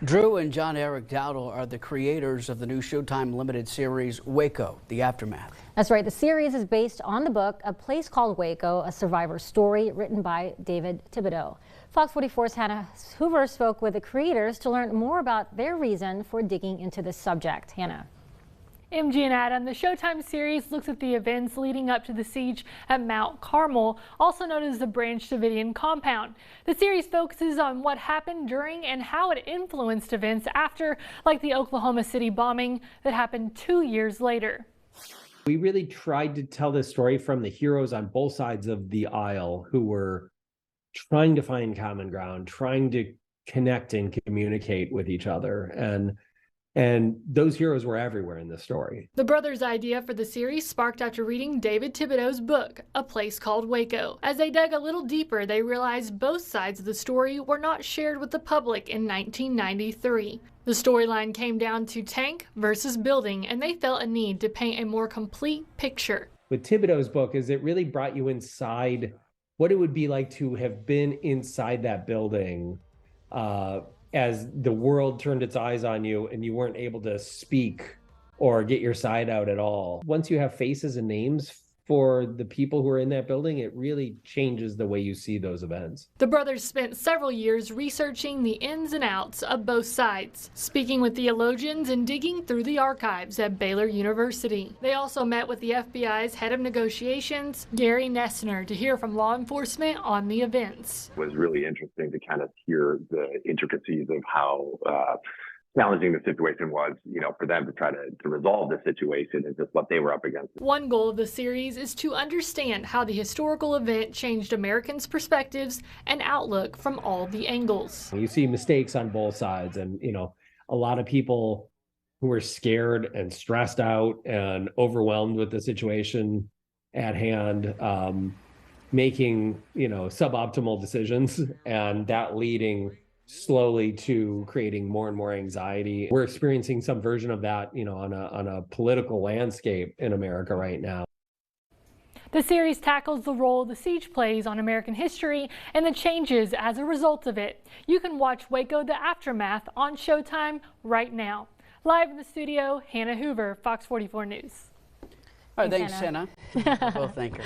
Drew and John Eric Dowdle are the creators of the new Showtime limited series Waco, The Aftermath. That's right. The series is based on the book A Place Called Waco, a survivor story written by David Thibodeau. Fox 44's Hannah Hoover spoke with the creators to learn more about their reason for digging into this subject. Hannah. MG and Adam, the Showtime series looks at the events leading up to the siege at Mount Carmel, also known as the Branch Davidian Compound. The series focuses on what happened during and how it influenced events after, like the Oklahoma City bombing that happened 2 years later. We really tried to tell this story from the heroes on both sides of the aisle who were trying to find common ground, trying to connect and communicate with each other. And those heroes were everywhere in the story. The brothers' idea for the series sparked after reading David Thibodeau's book, A Place Called Waco. As they dug a little deeper, they realized both sides of the story were not shared with the public in 1993. The storyline came down to tank versus building, and they felt a need to paint a more complete picture. With Thibodeau's book is it really brought you inside what it would be like to have been inside that building as the world turned its eyes on you and you weren't able to speak or get your side out at all. Once you have faces and names for the people who are in that building, it really changes the way you see those events. The brothers spent several years researching the ins and outs of both sides, speaking with theologians and digging through the archives at Baylor University. They also met with the FBI's head of negotiations, Gary Nessner, to hear from law enforcement on the events. It was really interesting to kind of hear the intricacies of how challenging the situation was, for them to try to resolve the situation and just what they were up against. One goal of the series is to understand how the historical event changed Americans' perspectives and outlook from all the angles. You see mistakes on both sides and, a lot of people who are scared and stressed out and overwhelmed with the situation at hand, making, suboptimal decisions, and that leading slowly to creating more and more anxiety. We're experiencing some version of that, on a political landscape in America right now. The series tackles the role the siege plays on American history and the changes as a result of it. You can watch Waco: The Aftermath on Showtime right now. Live in the studio, Hannah Hoover, Fox 44 News. All right, thanks, Hannah. We'll thank her.